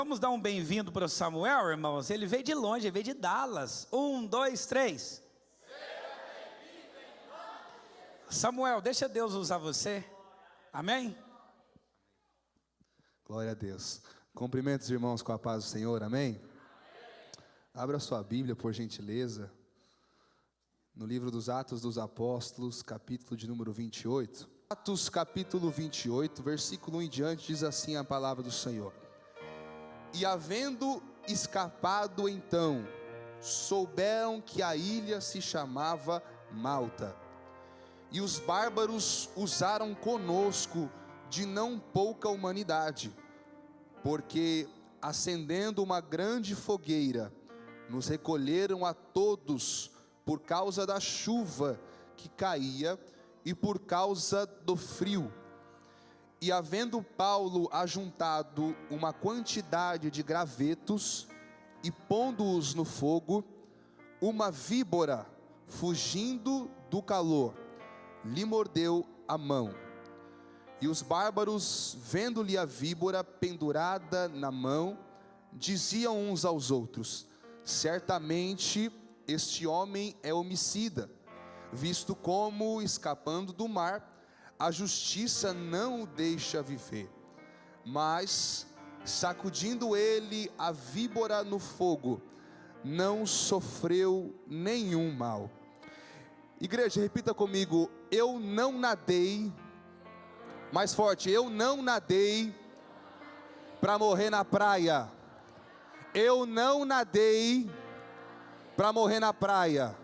Vamos dar um bem-vindo para o Samuel, irmãos. Ele veio de longe, ele veio de Dallas. 1, 2, 3. Samuel, deixa Deus usar você. Amém? Glória a Deus. Cumprimento os irmãos com a paz do Senhor, amém? Abra sua Bíblia, por gentileza, no livro dos Atos dos Apóstolos, capítulo de número 28. Atos, capítulo 28, versículo 1 em diante, diz assim a palavra do Senhor. E havendo escapado então, souberam que a ilha se chamava Malta. E os bárbaros usaram conosco de não pouca humanidade, porque acendendo uma grande fogueira, nos recolheram a todos por causa da chuva que caía e por causa do frio. E havendo Paulo ajuntado uma quantidade de gravetos e pondo-os no fogo, uma víbora, fugindo do calor, lhe mordeu a mão. E os bárbaros, vendo-lhe a víbora pendurada na mão, diziam uns aos outros: certamente este homem é homicida, visto como, escapando do mar, a justiça não o deixa viver. Mas, sacudindo ele a víbora no fogo, não sofreu nenhum mal. Igreja, repita comigo: eu não nadei, mais forte, eu não nadei para morrer na praia. Eu não nadei para morrer na praia.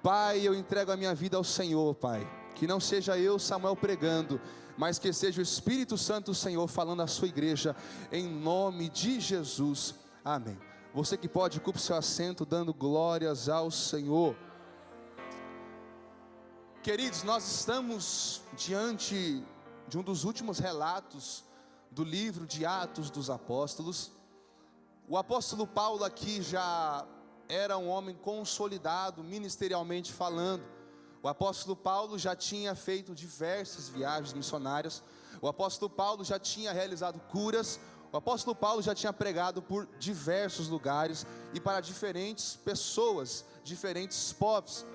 Pai, eu entrego a minha vida ao Senhor, Pai. Que não seja eu, Samuel, pregando, mas que seja o Espírito Santo, Senhor, falando à sua igreja, em nome de Jesus, amém. Você que pode, ocupe seu assento, dando glórias ao Senhor. Queridos, nós estamos diante de um dos últimos relatos do livro de Atos dos Apóstolos. O apóstolo Paulo aqui já era um homem consolidado, ministerialmente falando. O apóstolo Paulo já tinha feito diversas viagens missionárias. O apóstolo Paulo já tinha realizado curas. O apóstolo Paulo já tinha pregado por diversos lugares e para diferentes pessoas, diferentes povos.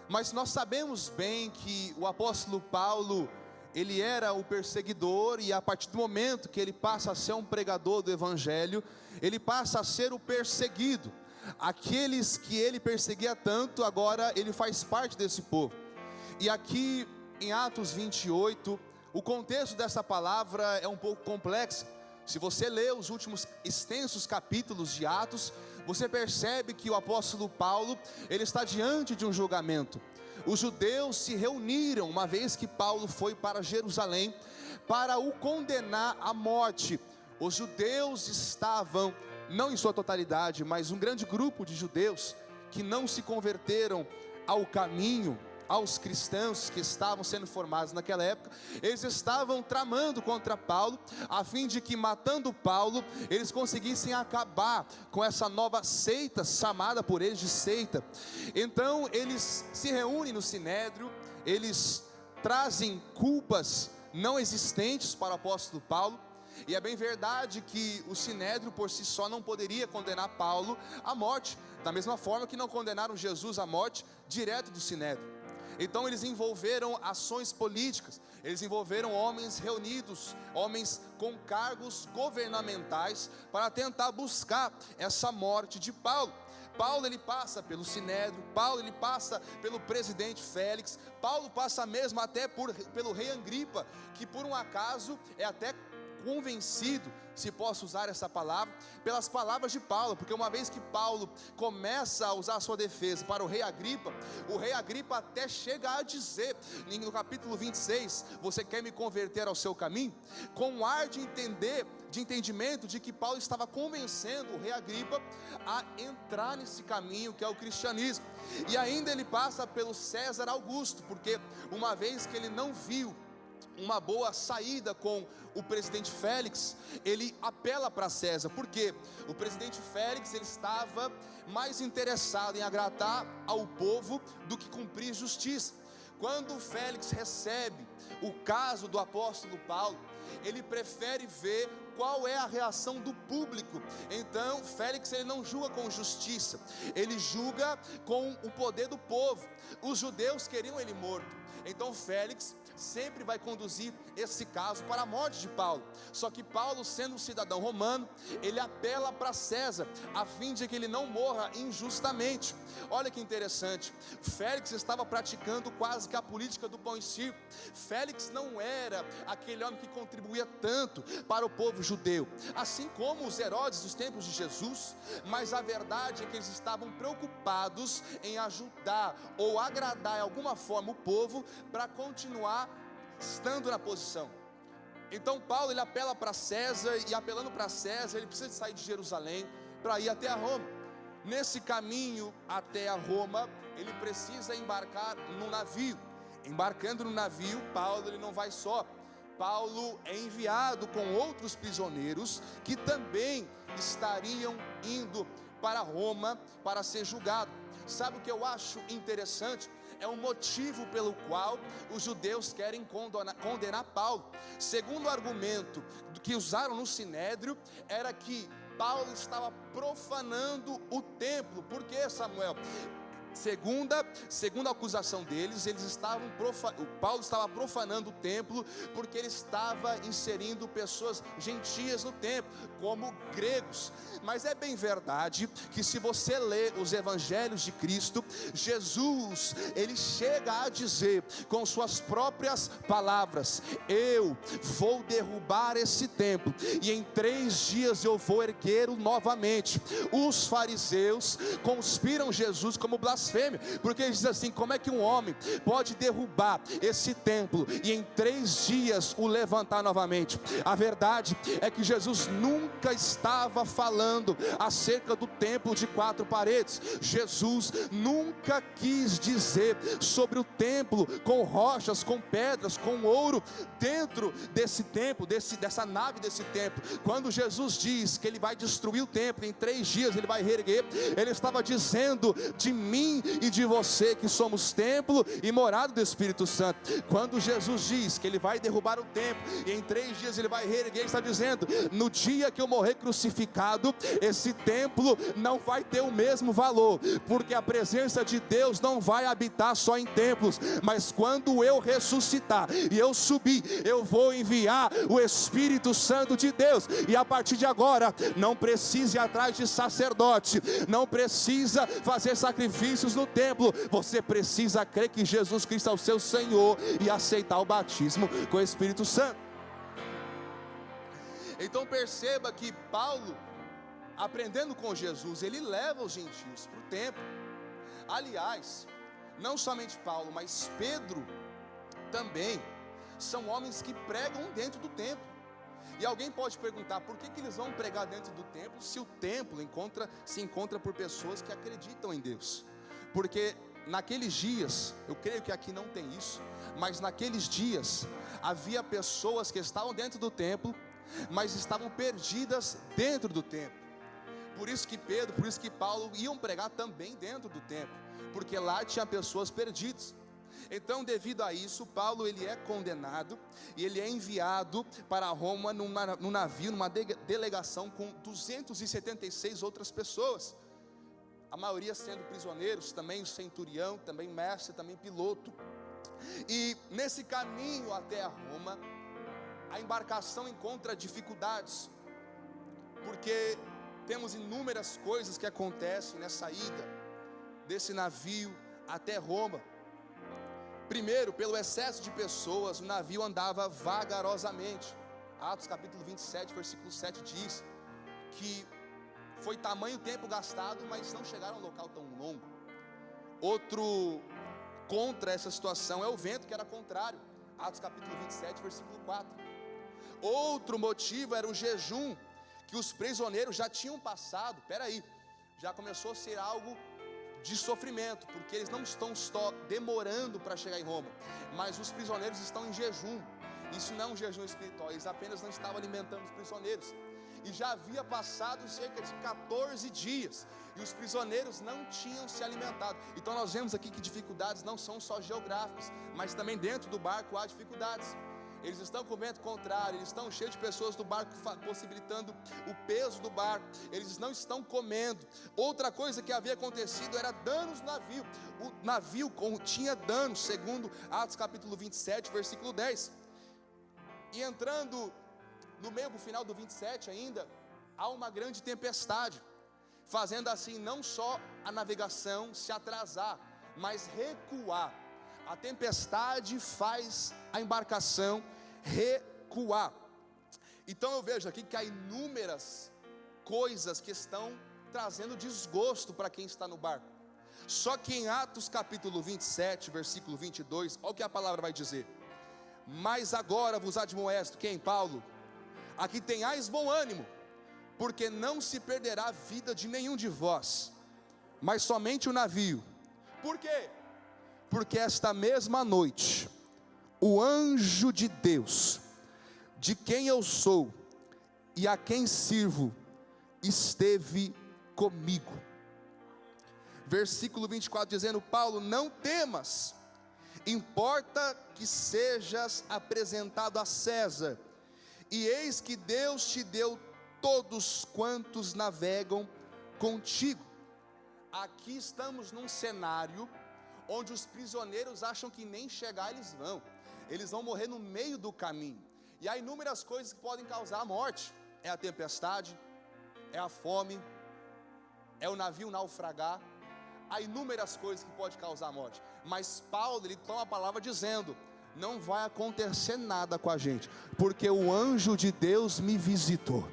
Mas nós sabemos bem que o apóstolo Paulo, ele era o perseguidor, e a partir do momento que ele passa a ser um pregador do evangelho, ele passa a ser o perseguido. Aqueles que ele perseguia tanto, agora ele faz parte desse povo. E aqui em Atos 28, o contexto dessa palavra é um pouco complexo. Se você ler os últimos extensos capítulos de Atos, você percebe que o apóstolo Paulo, ele está diante de um julgamento. Os judeus se reuniram, uma vez que Paulo foi para Jerusalém, para o condenar à morte. Os judeus estavam, não em sua totalidade, mas um grande grupo de judeus que não se converteram ao caminho, aos cristãos que estavam sendo formados naquela época. Eles estavam tramando contra Paulo, a fim de que, matando Paulo, eles conseguissem acabar com essa nova seita, chamada por eles de seita. Então eles se reúnem no Sinédrio, eles trazem culpas não existentes para o apóstolo Paulo. E é bem verdade que o Sinédrio por si só não poderia condenar Paulo à morte, da mesma forma que não condenaram Jesus à morte direto do Sinédrio. Então eles envolveram ações políticas, eles envolveram homens reunidos, homens com cargos governamentais, para tentar buscar essa morte de Paulo. Paulo, ele passa pelo Sinédrio, Paulo, ele passa pelo presidente Félix, Paulo passa mesmo até pelo rei Agripa, que por um acaso é até convencido, se posso usar essa palavra, pelas palavras de Paulo, porque uma vez que Paulo começa a usar a sua defesa para o rei Agripa até chega a dizer, no capítulo 26, você quer me converter ao seu caminho? Com um ar de entendimento de que Paulo estava convencendo o rei Agripa a entrar nesse caminho que é o cristianismo. E ainda ele passa pelo César Augusto, porque uma vez que ele não viu uma boa saída com o presidente Félix, ele apela para César, porque o presidente Félix, ele estava mais interessado em agradar ao povo do que cumprir justiça. Quando Félix recebe o caso do apóstolo Paulo, ele prefere ver qual é a reação do público? Então Félix, ele não julga com justiça, ele julga com o poder do povo. Os judeus queriam ele morto, então Félix sempre vai conduzir esse caso para a morte de Paulo. Só que Paulo, sendo um cidadão romano, ele apela para César, a fim de que ele não morra injustamente. Olha que interessante, Félix estava praticando quase que a política do pão e circo. Félix não era aquele homem que contribuía tanto para o povo judeu, assim como os Herodes dos tempos de Jesus, mas a verdade é que eles estavam preocupados em ajudar ou agradar de alguma forma o povo para continuar estando na posição. Então Paulo, ele apela para César, e apelando para César, ele precisa de sair de Jerusalém para ir até a Roma. Nesse caminho até a Roma, ele precisa embarcar no navio. Embarcando no navio, Paulo, ele não vai só. Paulo é enviado com outros prisioneiros que também estariam indo para Roma para ser julgado. Sabe o que eu acho interessante? É um motivo pelo qual os judeus querem condenar Paulo. Segundo o argumento que usaram no Sinédrio, era que Paulo estava profanando o templo. Por que, Samuel? Segunda a acusação deles, Paulo estava profanando o templo, porque ele estava inserindo pessoas gentias no templo, como gregos. Mas é bem verdade que, se você ler os evangelhos de Cristo, Jesus, ele chega a dizer com suas próprias palavras: eu vou derrubar esse templo, e em 3 dias eu vou erguê-lo novamente. Os fariseus conspiram Jesus como blasfêmia, porque eles dizem assim: como é que um homem pode derrubar esse templo e em 3 dias o levantar novamente? A verdade é que Jesus nunca estava falando acerca do templo de 4 paredes. Jesus nunca quis dizer sobre o templo com rochas, com pedras, com ouro dentro desse templo, dessa nave desse templo. Quando Jesus diz que ele vai destruir o templo, em 3 dias ele vai reerguer, ele estava dizendo de mim e de você, que somos templo e morada do Espírito Santo. Quando Jesus diz que ele vai derrubar o templo e em 3 dias ele vai reerguer, ele está dizendo: no dia que eu morrer crucificado, esse templo não vai ter o mesmo valor, porque a presença de Deus não vai habitar só em templos, mas quando eu ressuscitar e eu subir, eu vou enviar o Espírito Santo de Deus, e a partir de agora não precisa ir atrás de sacerdote, não precisa fazer sacrifícios no templo, você precisa crer que Jesus Cristo é o seu Senhor e aceitar o batismo com o Espírito Santo. Então perceba que Paulo, aprendendo com Jesus, ele leva os gentios para o templo. Aliás, não somente Paulo, mas Pedro também são homens que pregam dentro do templo. E alguém pode perguntar: por que eles vão pregar dentro do templo, se o templo se encontra por pessoas que acreditam em Deus? Porque naqueles dias, eu creio que aqui não tem isso, mas naqueles dias havia pessoas que estavam dentro do templo, mas estavam perdidas dentro do templo. Por isso que Pedro, por isso que Paulo iam pregar também dentro do templo, porque lá tinha pessoas perdidas. Então, devido a isso, Paulo, ele é condenado e ele é enviado para Roma num navio, numa delegação com 276 outras pessoas, a maioria sendo prisioneiros, também o centurião, também mestre, também piloto. E nesse caminho até a Roma, a embarcação encontra dificuldades, porque temos inúmeras coisas que acontecem nessa ida desse navio até Roma. Primeiro, pelo excesso de pessoas, o navio andava vagarosamente. Atos capítulo 27, versículo 7 diz que foi tamanho tempo gastado, mas não chegaram a um local tão longo. Outro contra essa situação é o vento, que era contrário. Atos capítulo 27, versículo 4. Outro motivo era o jejum, que os prisioneiros já tinham passado. Já começou a ser algo de sofrimento, porque eles não estão só demorando para chegar em Roma, mas os prisioneiros estão em jejum. Isso não é um jejum espiritual, eles apenas não estavam alimentando os prisioneiros, e já havia passado cerca de 14 dias, e os prisioneiros não tinham se alimentado. Então nós vemos aqui que dificuldades não são só geográficas, mas também dentro do barco há dificuldades. eles estão com o vento contrário, eles estão cheios de pessoas do barco, possibilitando o peso do barco, eles não estão comendo. Outra coisa que havia acontecido era danos no navio. O navio tinha danos, segundo Atos capítulo 27, versículo 10. E entrando no meio, no final do 27 ainda, há uma grande tempestade, fazendo assim não só a navegação se atrasar, mas recuar. A tempestade faz a embarcação recuar. Então eu vejo aqui que há inúmeras coisas que estão trazendo desgosto para quem está no barco. Só que em Atos capítulo 27, versículo 22, olha o que a palavra vai dizer: mas agora vos admoesto, quem? Paulo, aqui tenhais bom ânimo, porque não se perderá a vida de nenhum de vós, mas somente o navio. Por quê? Porque esta mesma noite, o anjo de Deus, de quem eu sou e a quem sirvo, esteve comigo. Versículo 24 dizendo: Paulo, não temas, importa que sejas apresentado a César, e eis que Deus te deu todos quantos navegam contigo. Aqui estamos num cenário onde os prisioneiros acham que nem chegar eles vão morrer no meio do caminho. E há inúmeras coisas que podem causar a morte: é a tempestade, é a fome, é o navio naufragar. Há inúmeras coisas que podem causar a morte. Mas Paulo, ele toma a palavra dizendo: não vai acontecer nada com a gente, porque o anjo de Deus me visitou.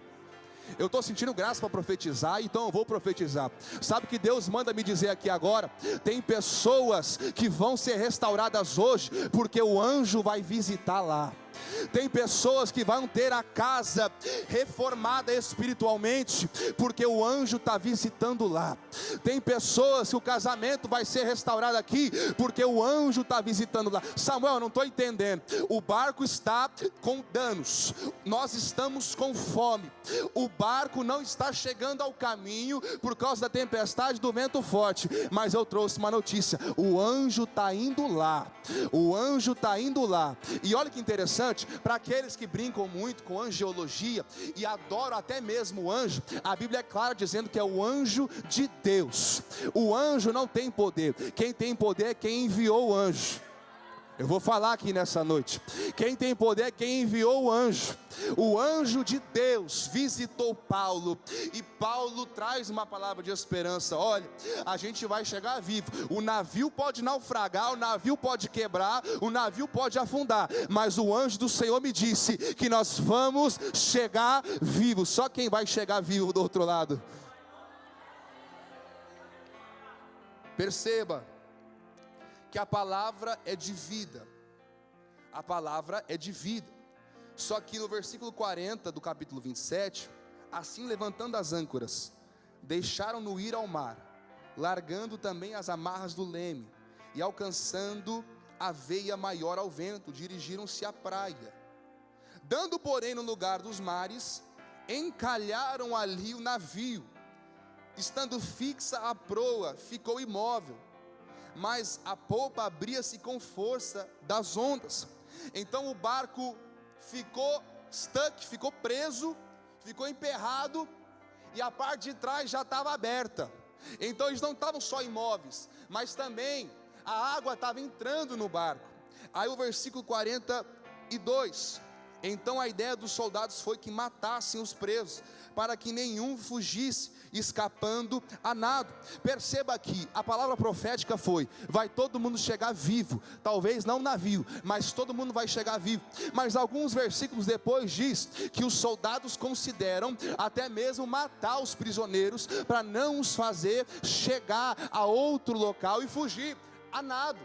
Eu estou sentindo graça para profetizar, então eu vou profetizar. Sabe o que Deus manda me dizer aqui agora? Tem pessoas que vão ser restauradas hoje, porque o anjo vai visitar lá. Tem pessoas que vão ter a casa reformada espiritualmente, porque o anjo está visitando lá. Tem pessoas que o casamento vai ser restaurado aqui, porque o anjo está visitando lá. Samuel, eu não estou entendendo. O barco está com danos, nós estamos com fome, o barco não está chegando ao caminho por causa da tempestade, do vento forte. Mas eu trouxe uma notícia: o anjo está indo lá. O anjo está indo lá. E olha que interessante, para aqueles que brincam muito com angiologia e adoram até mesmo o anjo, a Bíblia é clara dizendo que é o anjo de Deus. O anjo não tem poder, quem tem poder é quem enviou o anjo. Eu vou falar aqui nessa noite: quem tem poder é quem enviou o anjo. O anjo de Deus visitou Paulo, e Paulo traz uma palavra de esperança. Olha, a gente vai chegar vivo. O navio pode naufragar, o navio pode quebrar, o navio pode afundar, mas o anjo do Senhor me disse que nós vamos chegar vivos. Só quem vai chegar vivo do outro lado. Perceba que a palavra é de vida. A palavra é de vida. Só que no versículo 40 do capítulo 27, assim levantando as âncoras, deixaram-no ir ao mar, largando também as amarras do leme, e alcançando a veia maior ao vento, dirigiram-se à praia. Dando, porém, no lugar dos mares, encalharam ali o navio. Estando fixa a proa, ficou imóvel, mas a polpa abria-se com força das ondas. Então o barco ficou stuck, ficou preso, ficou emperrado, e a parte de trás já estava aberta. Então eles não estavam só imóveis, mas também a água estava entrando no barco. Aí o versículo 42: então a ideia dos soldados foi que matassem os presos, para que nenhum fugisse, escapando a nado. Perceba aqui, a palavra profética foi: vai todo mundo chegar vivo. Talvez não navio, mas todo mundo vai chegar vivo. Mas alguns versículos depois diz que os soldados consideram até mesmo matar os prisioneiros, para não os fazer chegar a outro local e fugir a nado.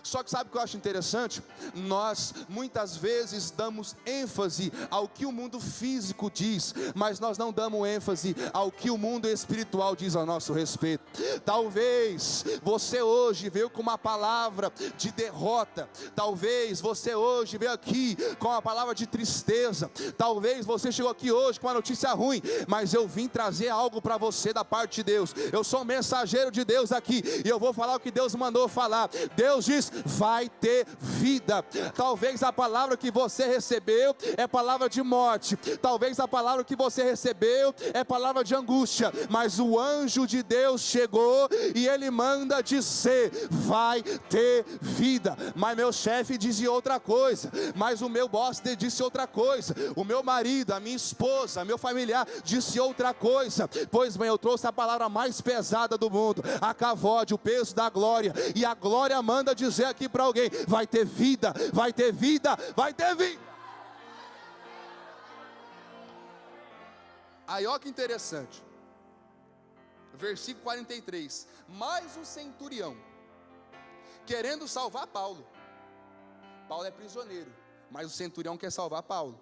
Só que sabe o que eu acho interessante? Nós muitas vezes damos ênfase ao que o mundo físico diz, mas nós não damos ênfase ao que o mundo espiritual diz a nosso respeito. Talvez você hoje veio com uma palavra de derrota, talvez você hoje veio aqui com uma palavra de tristeza, talvez você chegou aqui hoje com uma notícia ruim, mas eu vim trazer algo para você da parte de Deus. Eu sou um mensageiro de Deus aqui, e eu vou falar o que Deus mandou falar. Deus diz: vai ter vida. Talvez a palavra que você recebeu é palavra de morte, talvez a palavra que você recebeu é palavra de angústia, mas o anjo de Deus chegou e ele manda dizer: vai ter vida. Mas meu chefe dizia outra coisa, mas o meu boss disse outra coisa, o meu marido, a minha esposa, meu familiar disse outra coisa. Pois bem, eu trouxe a palavra mais pesada do mundo, a cavode, o peso da glória, e a glória manda dizer aqui para alguém: vai ter vida, vai ter vida, vai ter vida. Aí olha que interessante, versículo 43, mas o centurião, querendo salvar Paulo é prisioneiro, mas o centurião quer salvar Paulo,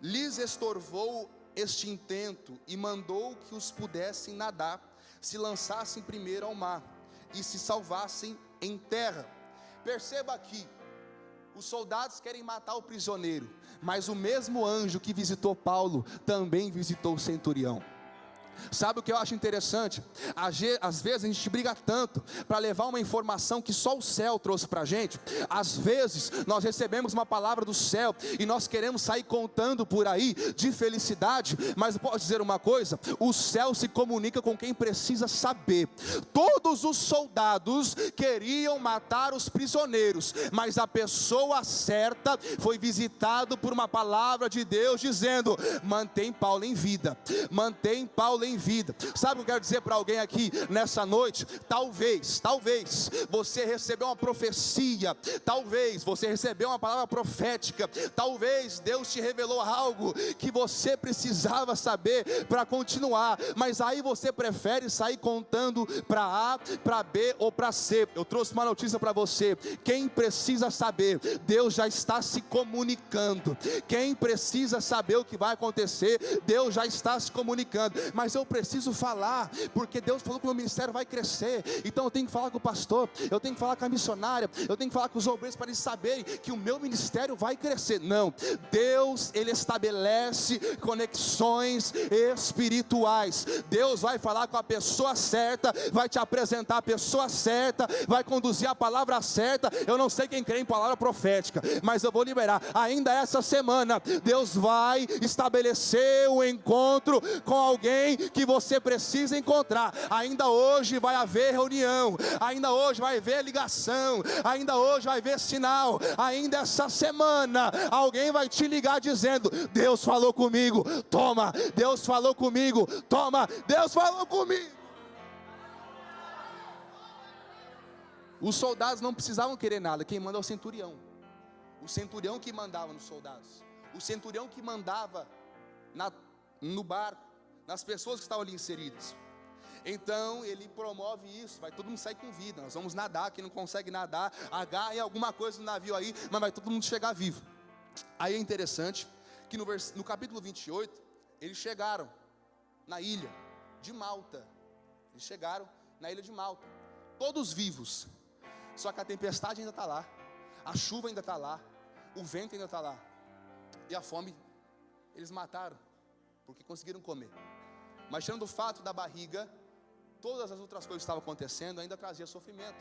lhes estorvou este intento e mandou que os pudessem nadar, se lançassem primeiro ao mar e se salvassem em terra. Perceba aqui, os soldados querem matar o prisioneiro, mas o mesmo anjo que visitou Paulo também visitou o centurião. Sabe o que eu acho interessante? Às vezes a gente briga tanto para levar uma informação que só o céu trouxe para a gente. Às vezes nós recebemos uma palavra do céu e nós queremos sair contando por aí de felicidade, mas posso dizer uma coisa: o céu se comunica com quem precisa saber. Todos os soldados queriam matar os prisioneiros, mas a pessoa certa foi visitado por uma palavra de Deus dizendo: mantém Paulo em vida, mantém Paulo em vida. Sabe o que eu quero dizer para alguém aqui nessa noite? Talvez você recebeu uma profecia, talvez você recebeu uma palavra profética, talvez Deus te revelou algo que você precisava saber para continuar, mas aí você prefere sair contando para A, para B ou para C. Eu trouxe uma notícia para você: quem precisa saber, Deus já está se comunicando. Quem precisa saber o que vai acontecer, Deus já está se comunicando. Mas eu preciso falar, porque Deus falou que o meu ministério vai crescer, então eu tenho que falar com o pastor, eu tenho que falar com a missionária, eu tenho que falar com os obreiros para eles saberem que o meu ministério vai crescer. Não, Deus, Ele estabelece conexões espirituais. Deus vai falar com a pessoa certa, vai te apresentar a pessoa certa, vai conduzir a palavra certa. Eu não sei quem crê em palavra profética, mas eu vou liberar, ainda essa semana, Deus vai estabelecer um encontro com alguém que você precisa encontrar. Ainda hoje vai haver reunião, ainda hoje vai haver ligação, ainda hoje vai haver sinal, ainda essa semana alguém vai te ligar dizendo: Deus falou comigo, toma, Deus falou comigo, toma, Deus falou comigo. Os soldados não precisavam querer nada, quem manda é o centurião que mandava nos soldados, o centurião que mandava no barco, nas pessoas que estavam ali inseridas. Então ele promove isso, vai todo mundo sair com vida, nós vamos nadar, quem não consegue nadar, agarre alguma coisa no navio aí, mas vai todo mundo chegar vivo. Aí é interessante que no capítulo 28, eles chegaram na ilha de Malta, todos vivos, só que a tempestade ainda está lá, a chuva ainda está lá, o vento ainda está lá, e a fome eles mataram, porque conseguiram comer. Mas tirando o fato da barriga, todas as outras coisas que estavam acontecendo ainda trazia sofrimento.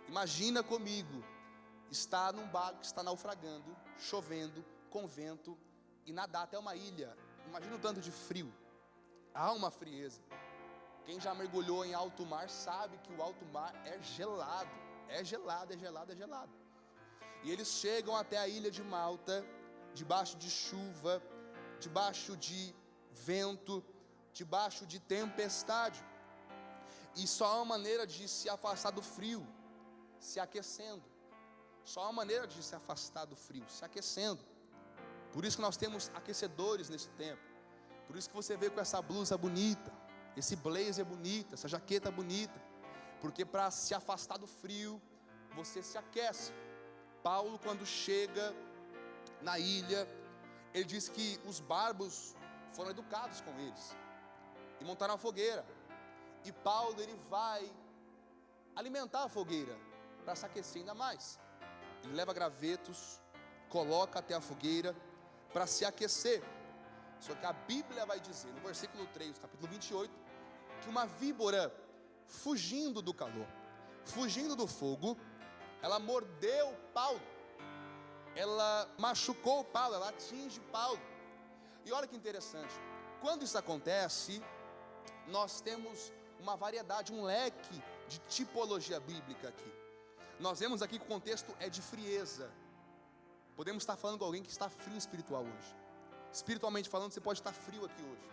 Imagina comigo, estar num barco que está naufragando, chovendo, com vento, e nadar até uma ilha. Imagina o tanto de frio. Há uma frieza. Quem já mergulhou em alto mar sabe que o alto mar é gelado. É gelado. E eles chegam até a ilha de Malta, debaixo de chuva, debaixo de vento, debaixo de tempestade. E só há uma maneira de se afastar do frio: se aquecendo. Só há uma maneira de se afastar do frio: se aquecendo. Por isso que nós temos aquecedores nesse tempo. Por isso que você vê com essa blusa bonita, esse blazer bonito, essa jaqueta bonita, porque para se afastar do frio, você se aquece. Paulo, quando chega na ilha, ele diz que os bárbaros foram educados com eles e montaram a fogueira. E Paulo, ele vai alimentar a fogueira para se aquecer ainda mais. Ele leva gravetos, coloca até a fogueira para se aquecer. Só que a Bíblia vai dizer, no versículo 3, capítulo 28, que uma víbora, fugindo do calor, fugindo do fogo, ela mordeu Paulo, ela machucou Paulo, ela atinge Paulo. E olha que interessante, quando isso acontece, nós temos uma variedade, um leque de tipologia bíblica aqui. Nós vemos aqui que o contexto é de frieza. Podemos estar falando com alguém que está frio espiritual hoje. Espiritualmente falando, você pode estar frio aqui hoje.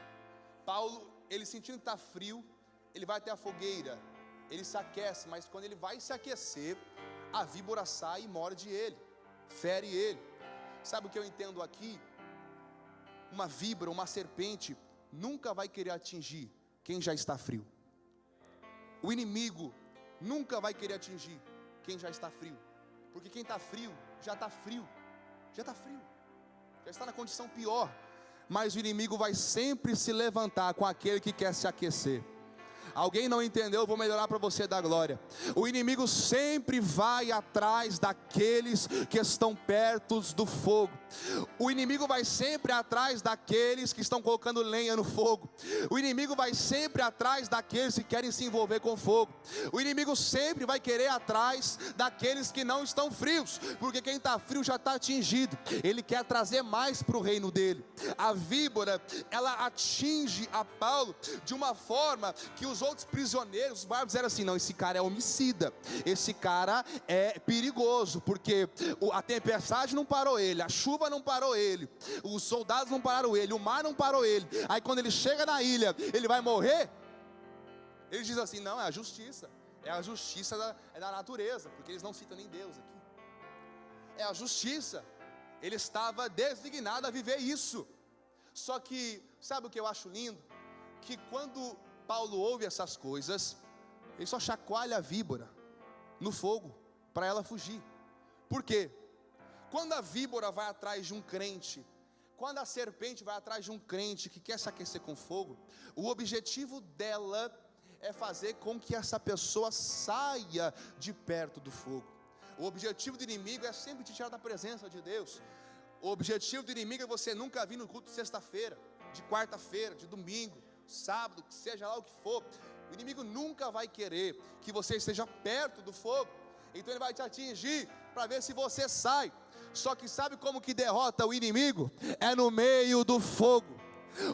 Paulo, ele sentindo que está frio, ele vai até a fogueira, ele se aquece, mas quando ele vai se aquecer, a víbora sai e morde ele, fere ele. Sabe o que eu entendo aqui? Uma víbora, uma serpente, nunca vai querer atingir quem já está frio. O inimigo nunca vai querer atingir quem já está frio, porque quem está frio, já está frio, já está frio, já está na condição pior. Mas o inimigo vai sempre se levantar com aquele que quer se aquecer. Alguém não entendeu? Eu vou melhorar para você dar glória. O inimigo sempre vai atrás daqueles que estão perto do fogo. O inimigo vai sempre atrás daqueles que estão colocando lenha no fogo. O inimigo vai sempre atrás daqueles que querem se envolver com fogo. O inimigo sempre vai querer atrás daqueles que não estão frios, porque quem está frio já está atingido. Ele quer trazer mais para o reino dele. A víbora, ela atinge a Paulo de uma forma que os outros prisioneiros, os bárbaros, eram assim: não, esse cara é homicida, esse cara é perigoso, porque a tempestade não parou ele, a chuva não parou ele, os soldados não pararam ele, o mar não parou ele. Aí quando ele chega na ilha, ele vai morrer. Ele diz assim: não, é a justiça da natureza, porque eles não citam nem Deus aqui. É a justiça. Ele estava designado a viver isso. Só que, sabe o que eu acho lindo? Que quando Paulo ouve essas coisas, ele só chacoalha a víbora no fogo para ela fugir. Por quê? Quando a víbora vai atrás de um crente, quando a serpente vai atrás de um crente que quer se aquecer com fogo, o objetivo dela é fazer com que essa pessoa saia de perto do fogo. O objetivo do inimigo é sempre te tirar da presença de Deus. O objetivo do inimigo é você nunca vir no culto de sexta-feira, de quarta-feira, de domingo, sábado, que seja lá o que for. O inimigo nunca vai querer que você esteja perto do fogo. Então ele vai te atingir para ver se você sai. Só que sabe como que derrota o inimigo? É no meio do fogo.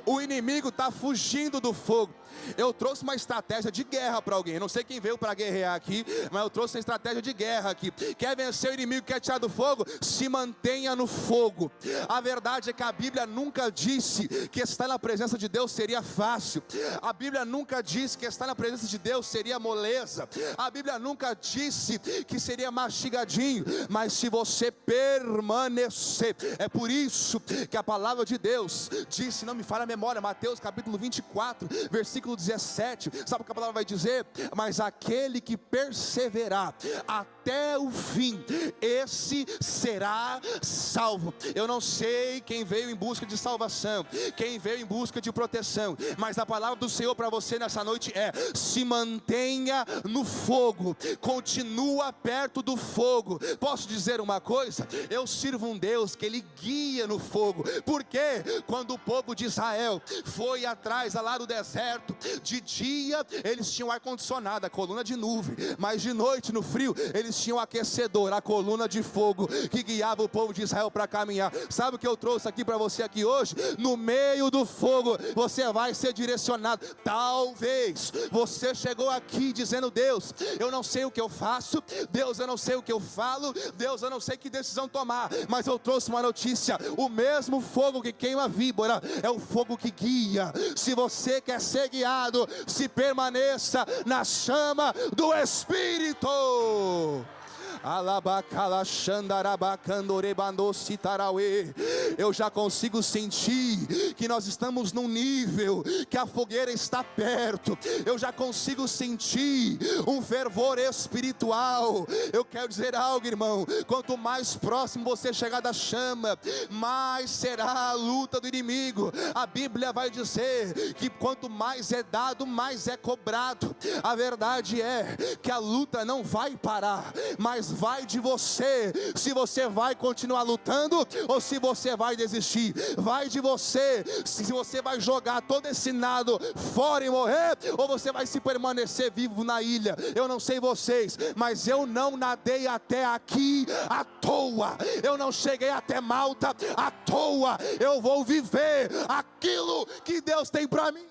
O inimigo está fugindo do fogo. Eu trouxe uma estratégia de guerra para alguém. Não sei quem veio para guerrear aqui, mas eu trouxe uma estratégia de guerra aqui. Quer vencer o inimigo, quer tirar do fogo? Se mantenha no fogo. A verdade é que a Bíblia nunca disse que estar na presença de Deus seria fácil. A Bíblia nunca disse que estar na presença de Deus seria moleza. A Bíblia nunca disse que seria mastigadinho. Mas se você permanecer, é por isso que a palavra de Deus disse, não me falha a memória, Mateus capítulo 24, versículo 17, sabe o que a palavra vai dizer? Mas aquele que perseverar até o fim, esse será salvo. Eu não sei quem veio em busca de salvação, quem veio em busca de proteção, mas a palavra do Senhor para você nessa noite é: se mantenha no fogo, continua perto do fogo. Posso dizer uma coisa? Eu sirvo um Deus que Ele guia no fogo. Porque quando o povo de Israel foi atrás lá do deserto, de dia eles tinham ar-condicionado, a coluna de nuvem, mas de noite no frio eles tinham aquecedor, a coluna de fogo que guiava o povo de Israel para caminhar. Sabe o que eu trouxe aqui para você aqui hoje? No meio do fogo você vai ser direcionado. Talvez você chegou aqui dizendo: Deus, eu não sei o que eu faço, Deus, eu não sei o que eu falo, Deus, eu não sei que decisão tomar, mas eu trouxe uma notícia: o mesmo fogo que queima a víbora é o fogo que guia. Se você quer ser guiado, se permaneça na chama do Espírito. Eu já consigo sentir que nós estamos num nível que a fogueira está perto. Eu já consigo sentir um fervor espiritual. Eu quero dizer algo, irmão: quanto mais próximo você chegar da chama, mais será a luta do inimigo. A Bíblia vai dizer que quanto mais é dado, mais é cobrado. A verdade é que a luta não vai parar, mas vai de você, se você vai continuar lutando ou se você vai desistir. Vai de você, se você vai jogar todo esse nado fora e morrer, ou você vai se permanecer vivo na ilha. Eu não sei vocês, mas eu não nadei até aqui à toa, eu não cheguei até Malta à toa. Eu vou viver aquilo que Deus tem para mim.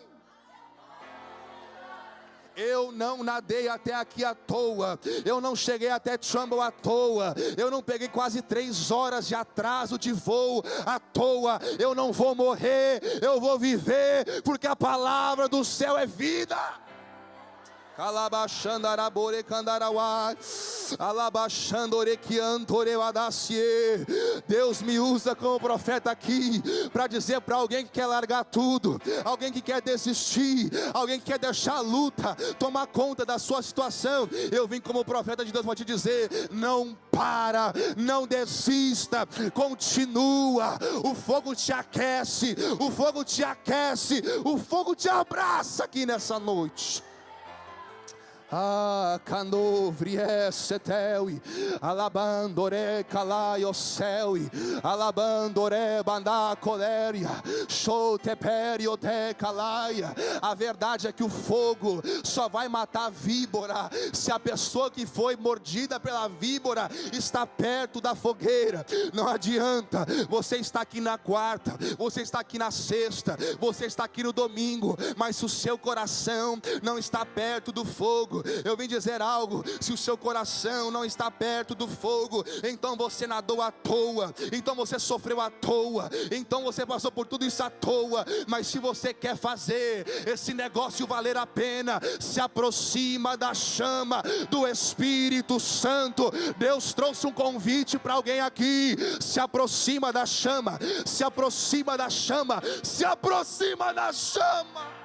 Eu não nadei até aqui à toa, eu não cheguei até Trumbull à toa, eu não peguei quase 3 horas de atraso de voo à toa. Eu não vou morrer, eu vou viver, porque a palavra do céu é vida. Deus me usa como profeta aqui para dizer para alguém que quer largar tudo, alguém que quer desistir, alguém que quer deixar a luta tomar conta da sua situação. Eu vim como profeta de Deus para te dizer: não para, não desista, continua. O fogo te aquece, o fogo te aquece, o fogo te abraça aqui nessa noite. Canovriesseteui, alabandore calaiosseui, alabandore bandacoléria, shoteperio de calaia. A verdade é que o fogo só vai matar a víbora se a pessoa que foi mordida pela víbora está perto da fogueira. Não adianta você estar aqui na quarta, você está aqui na sexta, você está aqui no domingo, mas se o seu coração não está perto do fogo, eu vim dizer algo: se o seu coração não está perto do fogo, então você nadou à toa, então você sofreu à toa, então você passou por tudo isso à toa. Mas se você quer fazer esse negócio valer a pena, se aproxima da chama do Espírito Santo. Deus trouxe um convite para alguém aqui: se aproxima da chama, se aproxima da chama, se aproxima da chama.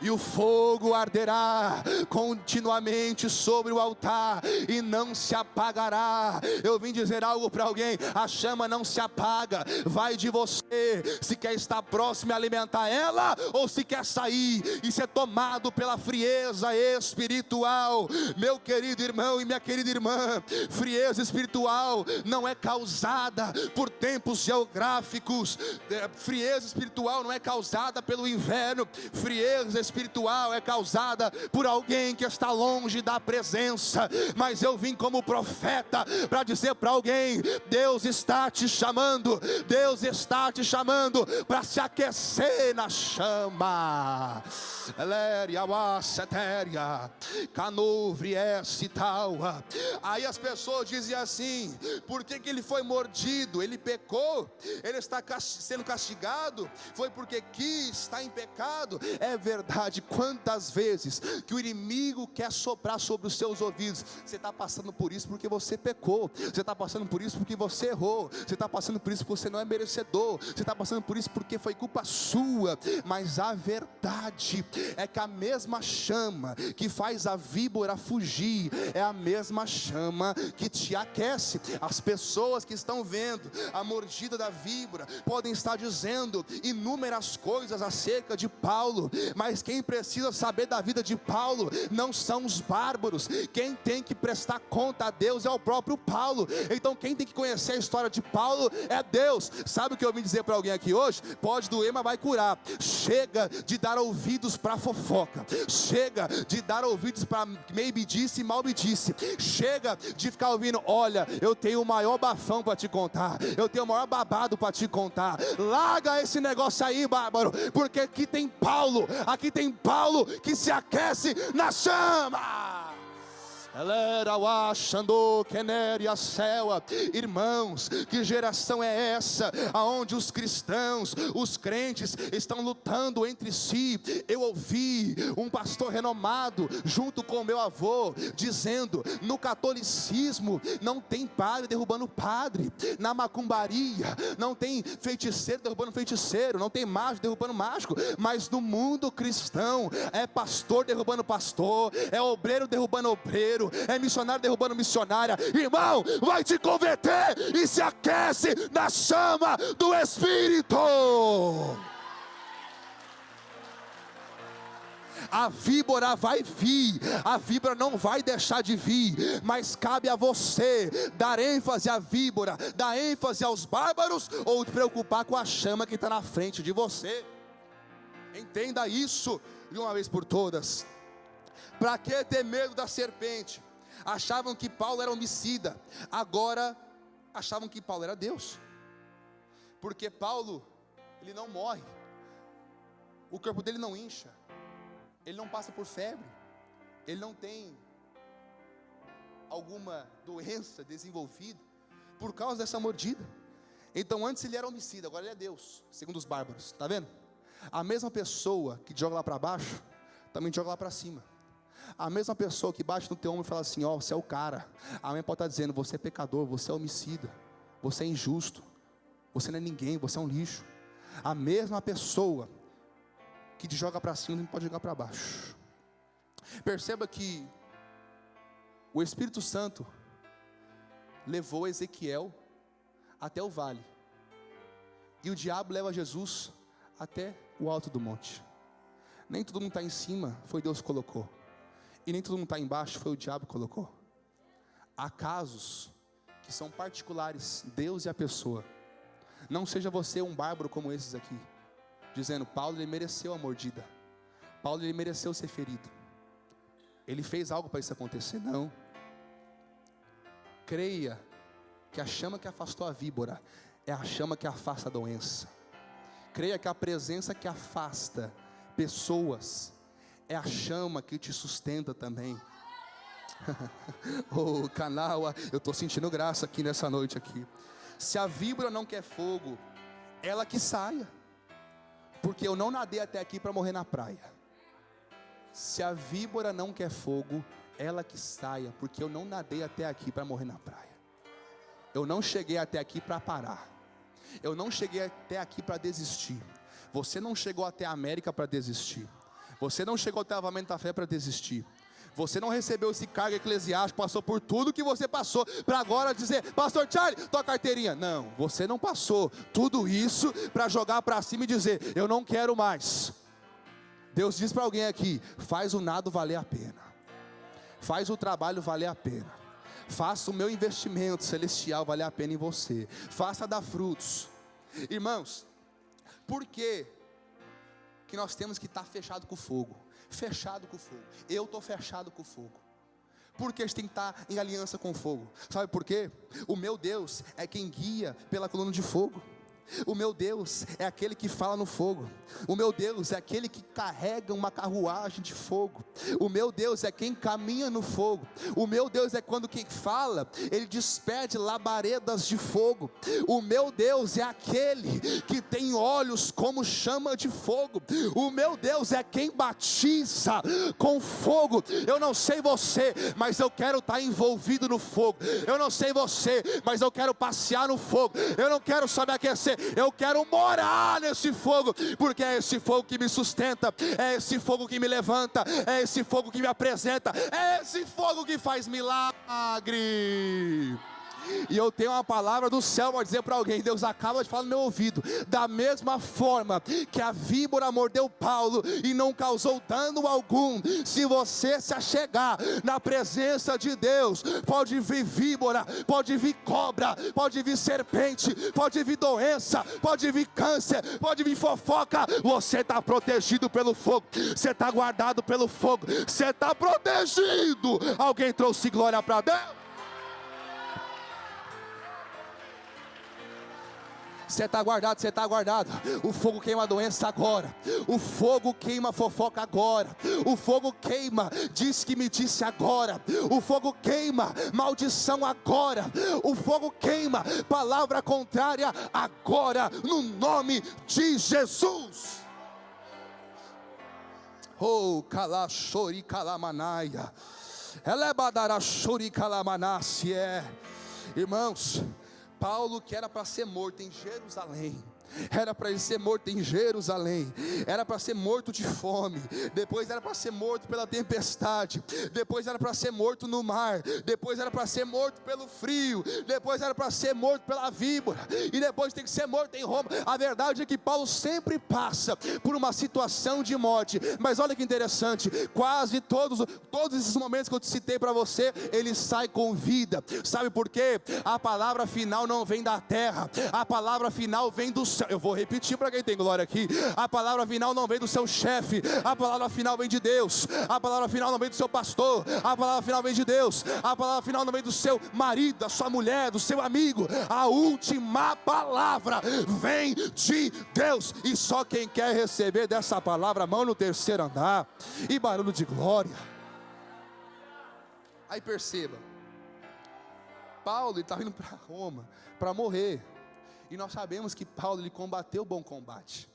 E o fogo arderá continuamente sobre o altar e não se apagará. Eu vim dizer algo para alguém: a chama não se apaga. Vai de você, se quer estar próximo e alimentar ela, ou se quer sair e ser tomado pela frieza espiritual. Meu querido irmão e minha querida irmã, frieza espiritual não é causada por tempos geográficos. Frieza espiritual não é causada pelo inverno. Frieza espiritual é causada por alguém que está longe da presença. Mas eu vim como profeta para dizer para alguém: Deus está te chamando, Deus está te chamando para se aquecer na chama. Aí as pessoas dizem assim: por que ele foi mordido? Ele pecou, ele está sendo castigado, foi porque quis, está em pecado. É verdade. Quantas vezes que o inimigo quer soprar sobre os seus ouvidos: você está passando por isso porque você pecou, você está passando por isso porque você errou, você está passando por isso porque você não é merecedor, você está passando por isso porque foi culpa sua. Mas a verdade é que a mesma chama que faz a víbora fugir é a mesma chama que te aquece. As pessoas que estão vendo a mordida da víbora podem estar dizendo inúmeras coisas acerca de Paulo, mas quem precisa saber da vida de Paulo não são os bárbaros. Quem tem que prestar conta a Deus é o próprio Paulo. Então quem tem que conhecer a história de Paulo é Deus. Sabe o que eu vim dizer para alguém aqui hoje? Pode doer, mas vai curar. Chega de dar ouvidos para fofoca, chega de dar ouvidos para maybe disse e mal me disse, chega de ficar ouvindo: olha, eu tenho o maior bafão para te contar, eu tenho o maior babado para te contar. Larga esse negócio aí, bárbaro, porque aqui tem Paulo, aqui tem Paulo que se aquece na chama. Irmãos, que geração é essa aonde os cristãos, os crentes estão lutando entre si? Eu ouvi um pastor renomado junto com meu avô dizendo: no catolicismo não tem padre derrubando padre, na macumbaria não tem feiticeiro derrubando feiticeiro, não tem mágico derrubando mágico, mas no mundo cristão é pastor derrubando pastor, é obreiro derrubando obreiro, é missionário derrubando missionária. Irmão, vai te converter e se aquece na chama do Espírito. A víbora vai vir, a víbora não vai deixar de vir, mas cabe a você dar ênfase à víbora, dar ênfase aos bárbaros, ou te preocupar com a chama que está na frente de você. Entenda isso de uma vez por todas. Para que ter medo da serpente? Achavam que Paulo era homicida, agora achavam que Paulo era Deus, porque Paulo, ele não morre, o corpo dele não incha, ele não passa por febre, ele não tem alguma doença desenvolvida por causa dessa mordida. Então antes ele era homicida, agora ele é Deus, segundo os bárbaros. Está vendo? A mesma pessoa que joga lá para baixo, também joga lá para cima. A mesma pessoa que bate no teu ombro e fala assim: ó, você é o cara. A mãe pode estar dizendo: você é pecador, você é homicida, você é injusto, você não é ninguém, você é um lixo. A mesma pessoa que te joga para cima não pode jogar para baixo. Perceba que o Espírito Santo levou Ezequiel até o vale, e o diabo leva Jesus até o alto do monte. Nem todo mundo está em cima, foi Deus que colocou, e nem todo mundo está embaixo, foi o diabo que colocou. Há casos que são particulares, Deus e a pessoa. Não seja você um bárbaro como esses aqui, dizendo: Paulo, ele mereceu a mordida, Paulo, ele mereceu ser ferido, ele fez algo para isso acontecer. Não. Creia que a chama que afastou a víbora é a chama que afasta a doença. Creia que a presença que afasta pessoas é a chama que te sustenta também. Oh, Canaua, eu estou sentindo graça aqui nessa noite aqui. Se a víbora não quer fogo, ela que saia, porque eu não nadei até aqui para morrer na praia. Se a víbora não quer fogo, ela que saia, porque eu não nadei até aqui para morrer na praia. Eu não cheguei até aqui para parar, eu não cheguei até aqui para desistir. Você não chegou até a América para desistir, você não chegou até o avamento da fé para desistir. Você não recebeu esse cargo eclesiástico, passou por tudo que você passou, para agora dizer: pastor Charlie, tua carteirinha. Não, você não passou tudo isso para jogar para cima e dizer: eu não quero mais. Deus diz para alguém aqui: faz o nado valer a pena, faz o trabalho valer a pena, faça o meu investimento celestial valer a pena em você, faça dar frutos. Irmãos, por que nós temos que estar fechado com o fogo? Fechado com o fogo. Eu estou fechado com o fogo. Porque a gente tem que estar em aliança com o fogo. Sabe por quê? O meu Deus é quem guia pela coluna de fogo. O meu Deus é aquele que fala no fogo. O meu Deus é aquele que carrega uma carruagem de fogo. O meu Deus é quem caminha no fogo. O meu Deus é quando quem fala, ele despede labaredas de fogo. O meu Deus é aquele que tem olhos como chama de fogo. O meu Deus é quem batiza com fogo. Eu não sei você, mas eu quero estar envolvido no fogo. Eu não sei você, mas eu quero passear no fogo. Eu não quero só me aquecer, eu quero morar nesse fogo, porque é esse fogo que me sustenta, é esse fogo que me levanta, é esse fogo que me apresenta, é esse fogo que faz milagre. E eu tenho uma palavra do céu para dizer para alguém. Deus acaba de falar no meu ouvido: da mesma forma que a víbora mordeu Paulo e não causou dano algum, se você se achegar na presença de Deus, pode vir víbora, pode vir cobra, pode vir serpente, pode vir doença, pode vir câncer, pode vir fofoca. Você está protegido pelo fogo, você está guardado pelo fogo, você está protegido. Alguém trouxe glória para Deus? Você está guardado, você está guardado. O fogo queima a doença agora. O fogo queima a fofoca agora. O fogo queima, diz que me disse agora. O fogo queima maldição agora. O fogo queima palavra contrária agora, no nome de Jesus. Oh, kalashori kalamanaia. Elebadarashori kalamanacie. Irmãos, Paulo, que era para ser morto em Jerusalém, era para ele ser morto em Jerusalém, era para ser morto de fome, depois era para ser morto pela tempestade, depois era para ser morto no mar, depois era para ser morto pelo frio, depois era para ser morto pela víbora, e depois tem que ser morto em Roma. A verdade é que Paulo sempre passa por uma situação de morte, mas olha que interessante, quase todos esses momentos que eu te citei para você, ele sai com vida. Sabe por quê? A palavra final não vem da terra, a palavra final vem do céu. Eu vou repetir para quem tem glória aqui: a palavra final não vem do seu chefe, a palavra final vem de Deus, a palavra final não vem do seu pastor, a palavra final vem de Deus, a palavra final não vem do seu marido, da sua mulher, do seu amigo. A última palavra vem de Deus, e só quem quer receber dessa palavra, mão no terceiro andar e barulho de glória. Aí perceba, Paulo estava indo para Roma para morrer, e nós sabemos que Paulo, ele combateu o bom combate,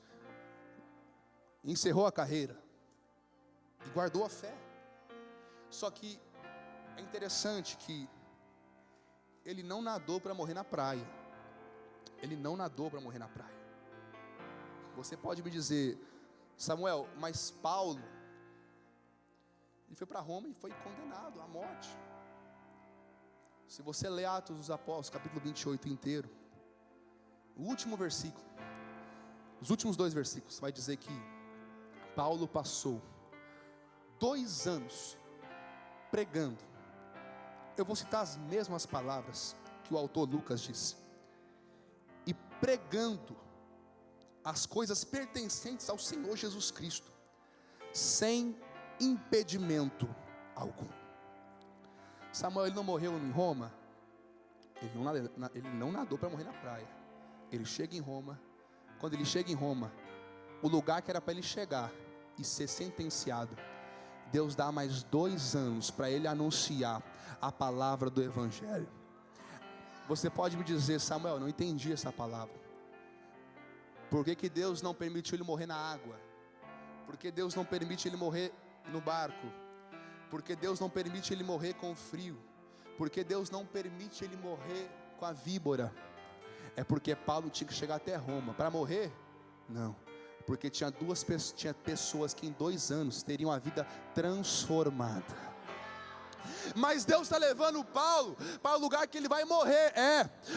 encerrou a carreira e guardou a fé. Só que é interessante que ele não nadou para morrer na praia. Ele não nadou para morrer na praia. Você pode me dizer: Samuel, mas Paulo, ele foi para Roma e foi condenado à morte. Se você ler Atos dos Apóstolos, capítulo 28 inteiro, o último versículo, os últimos 2 versículos, vai dizer que Paulo passou 2 anos pregando. Eu vou citar as mesmas palavras que o autor Lucas disse: e pregando as coisas pertencentes ao Senhor Jesus Cristo, sem impedimento algum. Samuel, ele não morreu em Roma, ele não nadou para morrer na praia. Ele chega em Roma. Quando ele chega em Roma, o lugar que era para ele chegar e ser sentenciado, Deus dá mais 2 anos para ele anunciar a palavra do Evangelho. Você pode me dizer: Samuel, não entendi essa palavra. Por que Deus não permitiu ele morrer na água? Por que Deus não permite ele morrer no barco? Por que Deus não permite ele morrer com frio? Por que Deus não permite ele morrer com a víbora? É porque Paulo tinha que chegar até Roma para morrer? Não, porque tinha pessoas que em 2 anos teriam a vida transformada. Mas Deus está levando Paulo para o lugar que ele vai morrer.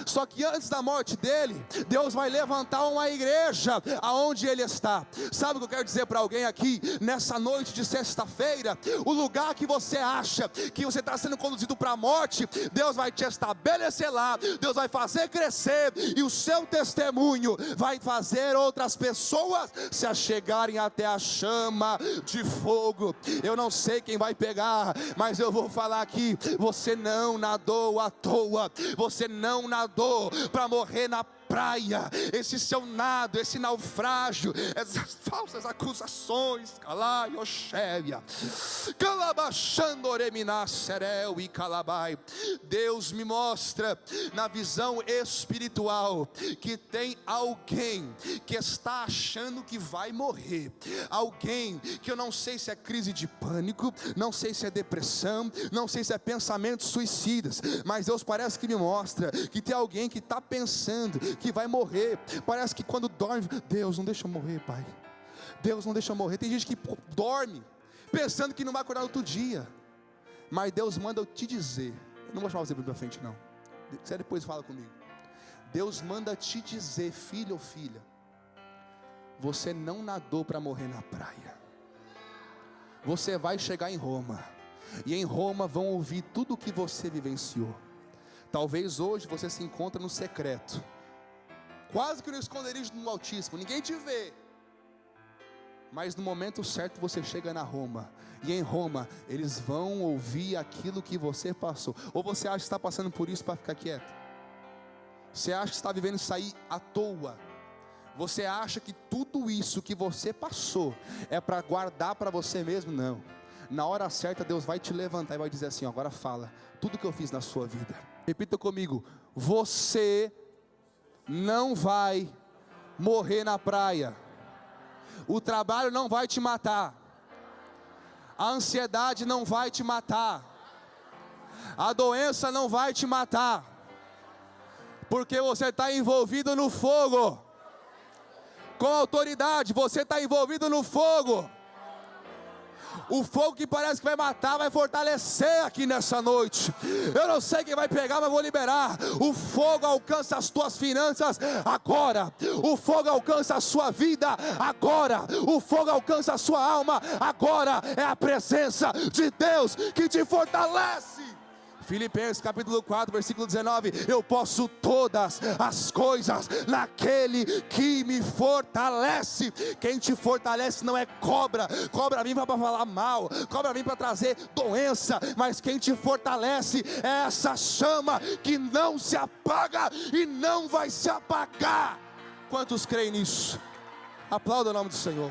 Só que antes da morte dele, Deus vai levantar uma igreja aonde ele está. Sabe o que eu quero dizer para alguém aqui nessa noite de sexta-feira? O lugar que você acha que você está sendo conduzido para a morte, Deus vai te estabelecer lá, Deus vai fazer crescer, e o seu testemunho vai fazer outras pessoas se achegarem até a chama de fogo. Eu não sei quem vai pegar, mas eu vou falar aqui: você não nadou à toa, você não nadou para morrer na praia. Esse seu nado, esse naufrágio, essas falsas acusações, Deus me mostra na visão espiritual que tem alguém que está achando que vai morrer, alguém que eu não sei se é crise de pânico, não sei se é depressão, não sei se é pensamentos suicidas, mas Deus parece que me mostra que tem alguém que está pensando que vai morrer. Parece que quando dorme: Deus, não deixa eu morrer, Pai, Deus, não deixa eu morrer. Tem gente que dorme pensando que não vai acordar no outro dia, mas Deus manda eu te dizer, eu não vou chamar você para frente não, você depois fala comigo. Deus manda te dizer: filho ou filha, você não nadou para morrer na praia. Você vai chegar em Roma, e em Roma vão ouvir tudo o que você vivenciou. Talvez hoje você se encontre no secreto, quase que no esconderijo do Altíssimo, ninguém te vê, mas no momento certo você chega na Roma, e em Roma eles vão ouvir aquilo que você passou. Ou você acha que está passando por isso para ficar quieto? Você acha que está vivendo isso aí à toa? Você acha que tudo isso que você passou é para guardar para você mesmo? Não. Na hora certa Deus vai te levantar e vai dizer assim: agora fala tudo que eu fiz na sua vida. Repita comigo: você não vai morrer na praia. O trabalho não vai te matar. A ansiedade não vai te matar. A doença não vai te matar. Porque você está envolvido no fogo. com autoridade. Você está envolvido no fogo. O fogo que parece que vai matar, vai fortalecer aqui nessa noite. Eu não sei quem vai pegar, mas vou liberar. O fogo alcança as tuas finanças agora. O fogo alcança a sua vida agora. O fogo alcança a sua alma agora. É a presença de Deus que te fortalece. Filipenses capítulo 4, versículo 19. Eu posso todas as coisas naquele que me fortalece. Quem te fortalece não é cobra. Cobra vem para falar mal, cobra vem para trazer doença. Mas quem te fortalece é essa chama que não se apaga e não vai se apagar. Quantos creem nisso? Aplauda o nome do Senhor.